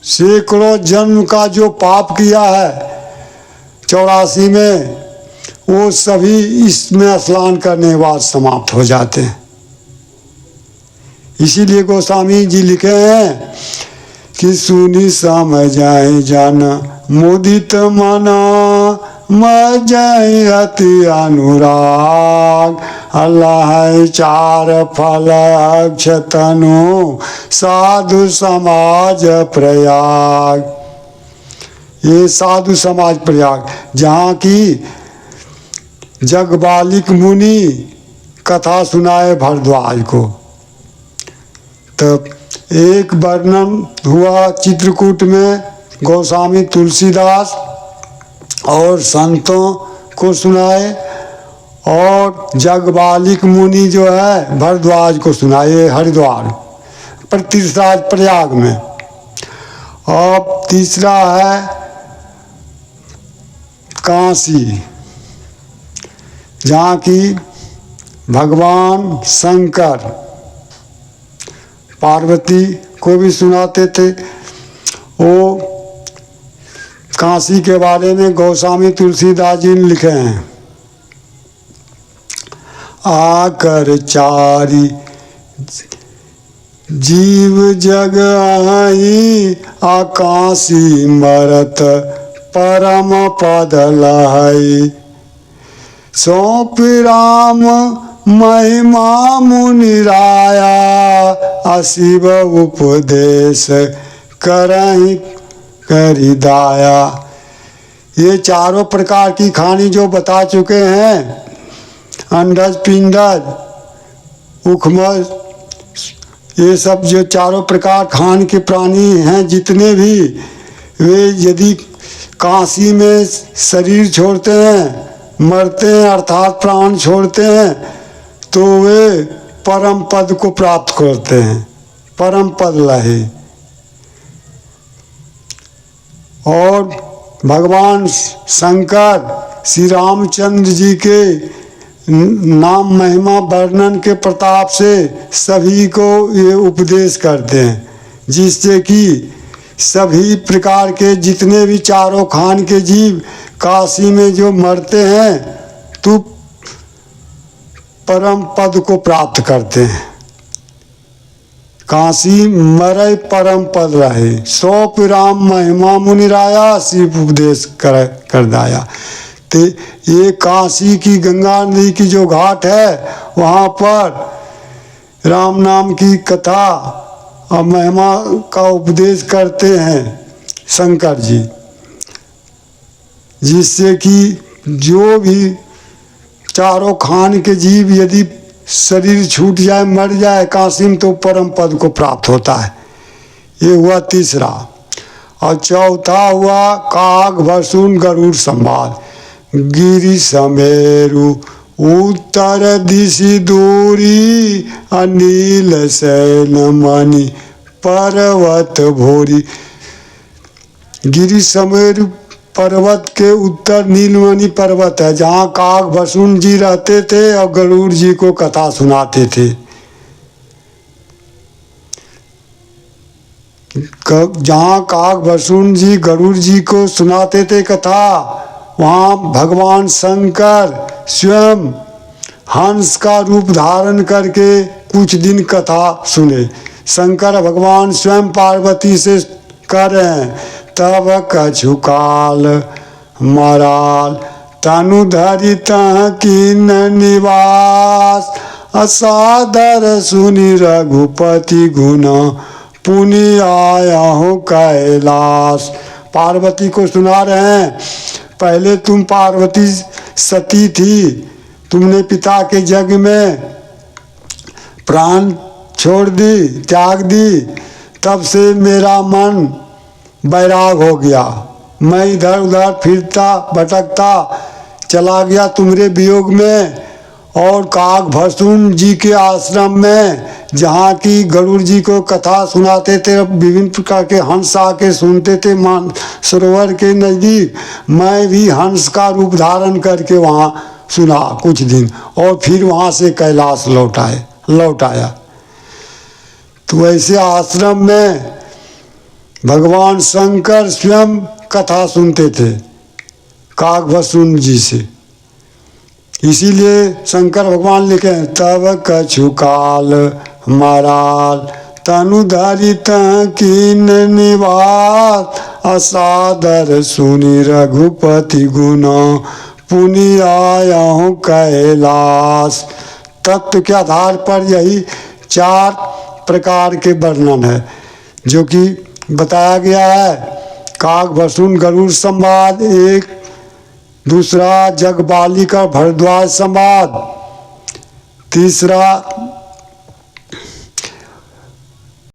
सैकड़ों जन्म का जो पाप किया है 84 में, वो सभी इसमें स्नान करने के बाद समाप्त हो जाते हैं। इसीलिए गोस्वामी जी लिखे हैं कि सुनी समझाए जन मुदित मना मजय अति अनुराग। अल्लाह चार फल अक्षतनु साधु समाज प्रयाग। ये साधु समाज प्रयाग, जहाँ की जगबालिक मुनि कथा सुनाए भरद्वाज को। तब एक वर्णन हुआ चित्रकूट में, गोस्वामी तुलसीदास और संतों को सुनाए, और जगबालिक मुनि जो है भरद्वाज को सुनाए हरिद्वार पर, तीसरा प्रयाग में। और तीसरा है काशी, जहाँ की भगवान शंकर पार्वती को भी सुनाते थे। वो काशी के बारे में गोस्वामी तुलसीदास जी ने लिखे हैं। आकर चारी जीव जग आई, आकाशी मरत परम पद लहई। सौंप राम महिमा मुनिराया, अशिव उपदेश करहि करि दाया। ये चारों प्रकार की खानी जो बता चुके हैं, अंडज पिंडज उखमज, ये सब जो चारों प्रकार खान के प्राणी हैं जितने भी, वे यदि काशी में शरीर छोड़ते हैं, मरते हैं अर्थात प्राण छोड़ते हैं, तो वे परम पद को प्राप्त करते हैं, परम पद लहे। और भगवान शंकर श्री रामचंद्र जी के नाम महिमा वर्णन के प्रताप से सभी को ये उपदेश करते हैं, जिससे कि सभी प्रकार के जितने भी चारों खान के जीव काशी में जो मरते हैं, तो परम पद को प्राप्त करते हैं। काशी मरय परम पद रहे, सौंप राम महिमा मुनिराया, शिव उपदेश कर दाया। तो ये काशी की गंगा नदी की जो घाट है, वहाँ पर राम नाम की कथा और महिमा का उपदेश करते हैं शंकर जी, जिससे कि जो भी चारों खान के जीव यदि शरीर छूट जाए, मर जाए काशी में, तो परम पद को प्राप्त होता है। ये हुआ तीसरा। और चौथा हुआ काग भसुन गरुड़ संवाद। गिरि समेरु उत्तर दिशि दूरी, अनील शैल मणि पर्वत भोरी। गिरि समेरु पर्वत के उत्तर नीलमणि पर्वत है, जहाँ काग भसुन जी रहते थे और गरुड़ जी को कथा सुनाते थे। जहाँ काग भसुन जी गरुड़ जी को सुनाते थे कथा, वहाँ भगवान शंकर स्वयं हंस का रूप धारण करके कुछ दिन कथा सुने। शंकर भगवान स्वयं पार्वती से कह रहे हैं, तब कछु काल मराल तनु धरित कीन निवास, असादर सुनि रघुपति गुण पुनि आया हो कैलाश। पार्वती को सुना रहे हैं, पहले तुम पार्वती सती थी, तुमने पिता के जग में प्राण छोड़ दी, त्याग दी, तब से मेरा मन बैराग हो गया। मैं इधर उधर फिरता भटकता चला गया तुम्हारे वियोग में। और काग भसुन जी के आश्रम में, जहाँ की गरुड़ जी को कथा सुनाते थे, विभिन्न प्रकार के हंस आके सुनते थे मान सरोवर के नज़दीक, मैं भी हंस का रूप धारण करके वहाँ सुना कुछ दिन, और फिर वहाँ से कैलाश लौट आया। तो ऐसे आश्रम में भगवान शंकर स्वयं कथा सुनते थे काकभसून जी से। इसीलिए शंकर भगवान लिखे हैं, तब कछु काल मराल तनु धरित कीन निवास, असादर सुनि रघुपति गुण पुनि आया कैलाश। तत्व के आधार पर यही 4 प्रकार के वर्णन है जो कि बताया गया है। काकभसून गरुड़ संवाद एक, दूसरा जगबालिका भरद्वाज संवाद, तीसरा